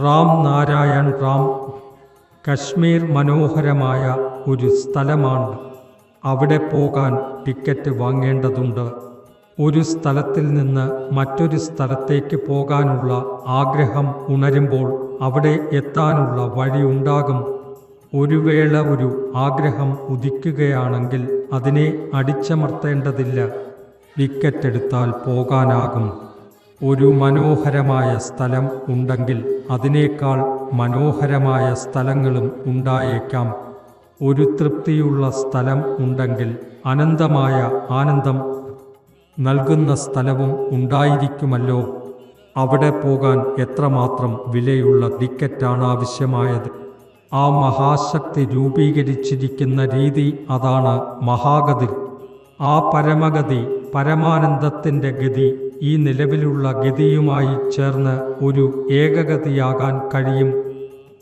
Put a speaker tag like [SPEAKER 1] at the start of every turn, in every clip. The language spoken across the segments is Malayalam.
[SPEAKER 1] റാം നാരായൺ റാം. കശ്മീർ മനോഹരമായ ഒരു സ്ഥലമാണ്. അവിടെ പോകാൻ ടിക്കറ്റ് വാങ്ങേണ്ടതുണ്ട്. ഒരു സ്ഥലത്തിൽ നിന്ന് മറ്റൊരു സ്ഥലത്തേക്ക് പോകാനുള്ള ആഗ്രഹം ഉണരുമ്പോൾ അവിടെ എത്താനുള്ള വഴി ഉണ്ടാകും. ഒരു വേള ഒരു ആഗ്രഹം ഉദിക്കുകയാണെങ്കിൽ അതിനെ അടിച്ചമർത്തേണ്ടതില്ല. ടിക്കറ്റ് എടുത്താൽ പോകാനാകും. ഒരു മനോഹരമായ സ്ഥലം ഉണ്ടെങ്കിൽ അതിനേക്കാൾ മനോഹരമായ സ്ഥലങ്ങളും ഉണ്ടായേക്കാം. ഒരു തൃപ്തിയുള്ള സ്ഥലം ഉണ്ടെങ്കിൽ അനന്തമായ ആനന്ദം നൽകുന്ന സ്ഥലവും ഉണ്ടായിരിക്കുമല്ലോ. അവിടെ പോകാൻ എത്രമാത്രം വിലയുള്ള ടിക്കറ്റാണ് ആവശ്യമായത്? ആ മഹാശക്തി രൂപീകരിച്ചിരിക്കുന്ന രീതി അതാണ് മഹാഗതി. ആ പരമഗതി, പരമാനന്ദത്തിൻ്റെ ഗതി ഈ നിലവിലുള്ള ഗതിയുമായി ചേർന്ന് ഒരു ഏകഗതിയാകാൻ കഴിയും.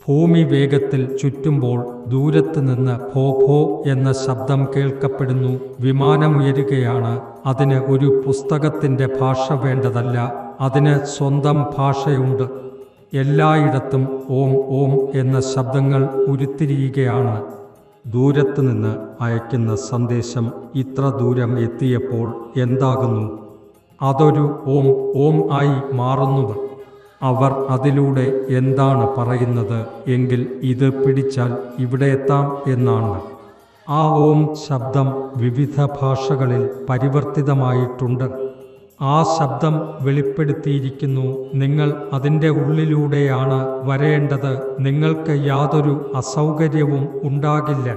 [SPEAKER 1] ഭൂമി വേഗത്തിൽ ചുറ്റുമ്പോൾ ദൂരത്ത് നിന്ന് ഭോ ഭോ എന്ന ശബ്ദം കേൾക്കപ്പെടുന്നു. വിമാനമുയരുകയാണ്. അതിന് ഒരു പുസ്തകത്തിൻ്റെ ഭാഷ വേണ്ടതല്ല, അതിന് സ്വന്തം ഭാഷയുണ്ട്. എല്ലായിടത്തും ഓം ഓം എന്ന ശബ്ദങ്ങൾ ഉരുത്തിരിയുകയാണ്. ദൂരത്ത് നിന്ന് അയക്കുന്ന സന്ദേശം ഇത്ര ദൂരം എത്തിയപ്പോൾ എന്താകുന്നു? അതൊരു ഓം ഓം ആയി മാറുന്നു. അവർ അതിലൂടെ എന്താണ് പറയുന്നത് എങ്കിൽ ഇത് പിടിച്ചാൽ ഇവിടെ എത്താം എന്നാണ്. ആ ഓം ശബ്ദം വിവിധ ഭാഷകളിൽ പരിവർത്തിതമായിട്ടുണ്ട്. ആ ശബ്ദം വെളിപ്പെടുത്തിയിരിക്കുന്നു. നിങ്ങൾ അതിൻ്റെ ഉള്ളിലൂടെയാണ് വരേണ്ടത്. നിങ്ങൾക്ക് യാതൊരു അസൗകര്യവും ഉണ്ടാകില്ല.